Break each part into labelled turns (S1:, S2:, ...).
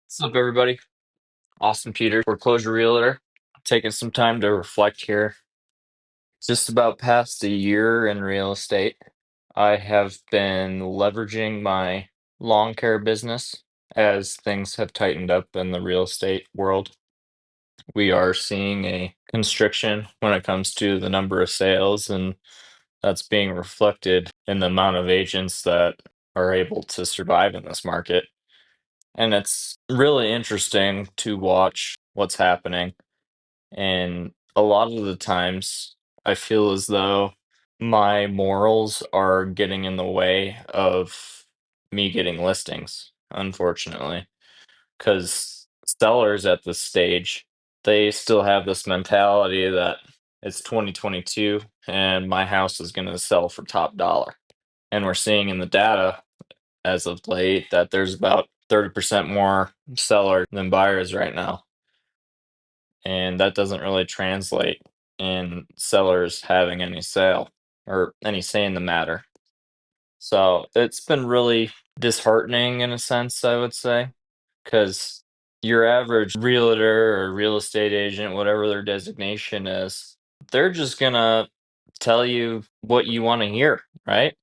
S1: What's up, everybody? Austin Peters, foreclosure realtor. Taking some time to reflect here. Just about past a year in real estate. I have been leveraging my lawn care business as things have tightened up in the real estate world. We are seeing a constriction when it comes to the number of sales, and that's being reflected in the amount of agents that are able to survive in this market. And it's really interesting to watch what's happening. And a lot of the times, I feel as though my morals are getting in the way of me getting listings, unfortunately. Because sellers at this stage, they still have this mentality that it's 2022 and my house is going to sell for top dollar. And we're seeing in the data as of late that there's about 30% more sellers than buyers right now. And that doesn't really translate in sellers having any sale or any say in the matter. So it's been really disheartening in a sense, I would say, because your average realtor or real estate agent, whatever their designation is, they're just gonna tell you what you want to hear, right?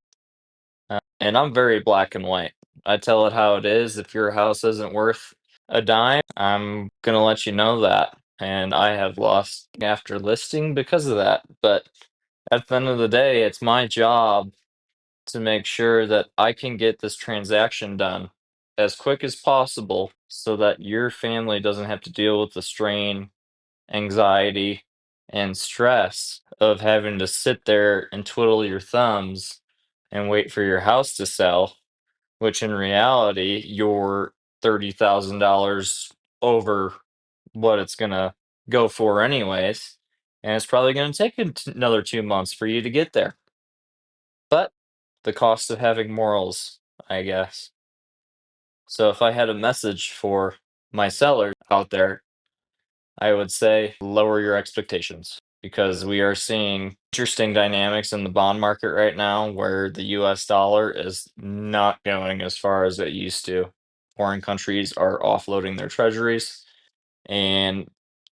S1: And I'm very black and white. I tell it how it is. If your house isn't worth a dime, I'm gonna let you know that. And I have lost after listing because of that. But at the end of the day, it's my job to make sure that I can get this transaction done as quick as possible so that your family doesn't have to deal with the strain, anxiety, and stress of having to sit there and twiddle your thumbs and wait for your house to sell, which in reality, you're $30,000 over what it's gonna go for anyways, and it's probably gonna take another 2 months for you to get there. But the cost of having morals, I guess. So if I had a message for my sellers out there, I would say lower your expectations because we are seeing interesting dynamics in the bond market right now where the US dollar is not going as far as it used to. Foreign countries are offloading their treasuries, and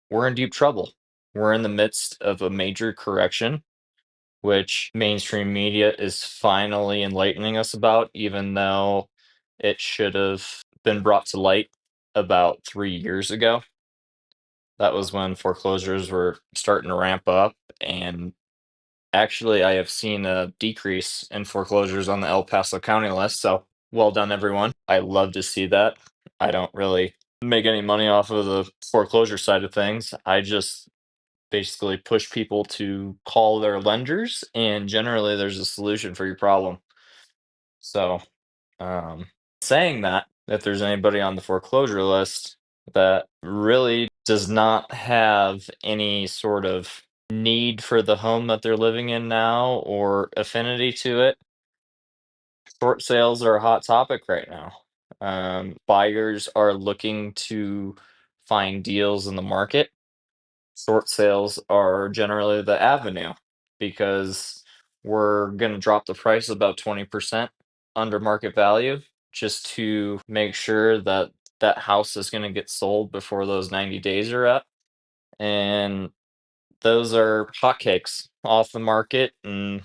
S1: we're in deep trouble. We're in the midst of a major correction, which mainstream media is finally enlightening us about, even though it should have been brought to light about 3 years ago. That was when foreclosures were starting to ramp up. And actually, I have seen a decrease in foreclosures on the El Paso County list. So well done, everyone. I love to see that. I don't really make any money off of the foreclosure side of things. I just basically push people to call their lenders, and generally, there's a solution for your problem. So, um, saying that, if there's anybody on the foreclosure list that really does not have any sort of need for the home that they're living in now or affinity to it, short sales are a hot topic right now. Buyers are looking to find deals in the market. Short sales are generally the avenue because we're going to drop the price about 20% under market value just to make sure that that house is going to get sold before those 90 days are up. And those are hotcakes off the market in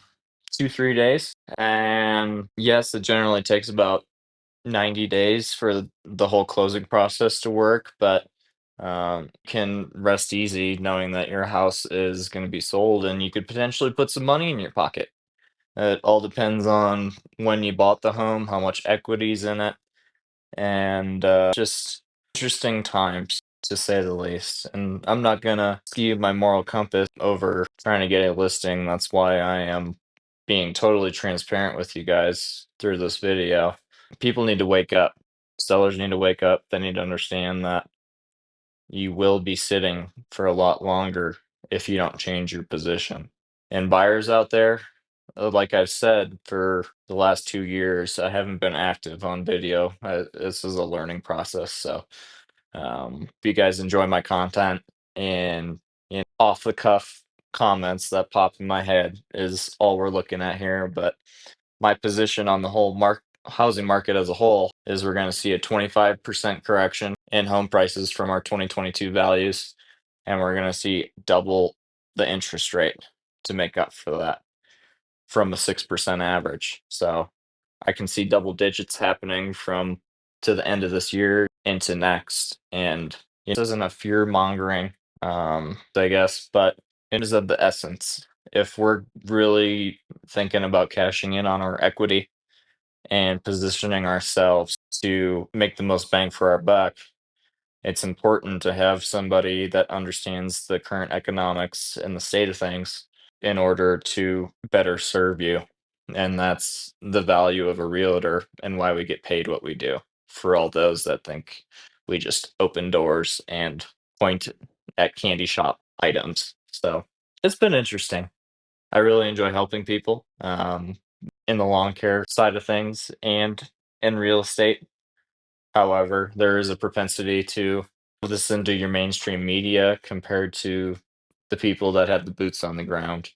S1: 2, 3 days. And yes, it generally takes about 90 days for the whole closing process to work, but can rest easy knowing that your house is going to be sold and you could potentially put some money in your pocket. It all depends on when you bought the home, how much equity's in it, and just interesting times to say the least. And I'm not gonna skew my moral compass over trying to get a listing. That's why I am being totally transparent with you guys through this video. People need to wake up. Sellers need to wake up. They need to understand that you will be sitting for a lot longer if you don't change your position. And buyers out there, like I've said for the last 2 years, I haven't been active on video. This is a learning process. So, if you guys enjoy my content and off the cuff comments that pop in my head is all we're looking at here. But my position on the whole housing market as a whole is we're going to see a 25% correction in home prices from our 2022 values, and we're going to see double the interest rate to make up for that from a 6% average. So I can see double digits happening from to the end of this year into next. And this isn't a fear mongering, I guess, but it is of the essence. If we're really thinking about cashing in on our equity and positioning ourselves to make the most bang for our buck, it's important to have somebody that understands the current economics and the state of things in order to better serve you. And that's the value of a realtor and why we get paid what we do, for all those that think we just open doors and point at candy shop items. So it's been interesting. I really enjoy helping people in the lawn care side of things and in real estate. However, there is a propensity to listen to your mainstream media compared to the people that have the boots on the ground.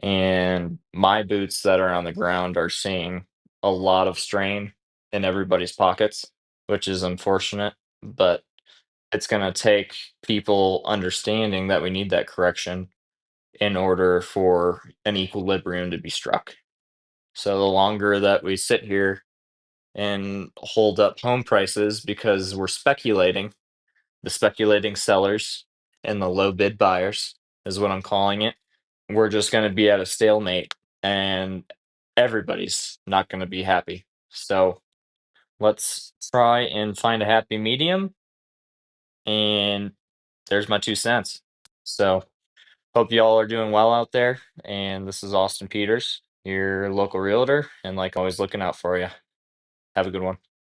S1: And my boots that are on the ground are seeing a lot of strain in everybody's pockets, which is unfortunate, but it's going to take people understanding that we need that correction in order for an equilibrium to be struck. So the longer that we sit here and hold up home prices because we're speculating, the speculating sellers and the low bid buyers is what I'm calling it. We're just going to be at a stalemate and everybody's not going to be happy. So let's try and find a happy medium. And there's my 2 cents. So hope you all are doing well out there. And this is Austin Peters, your local realtor, and like always looking out for you. Have a good one.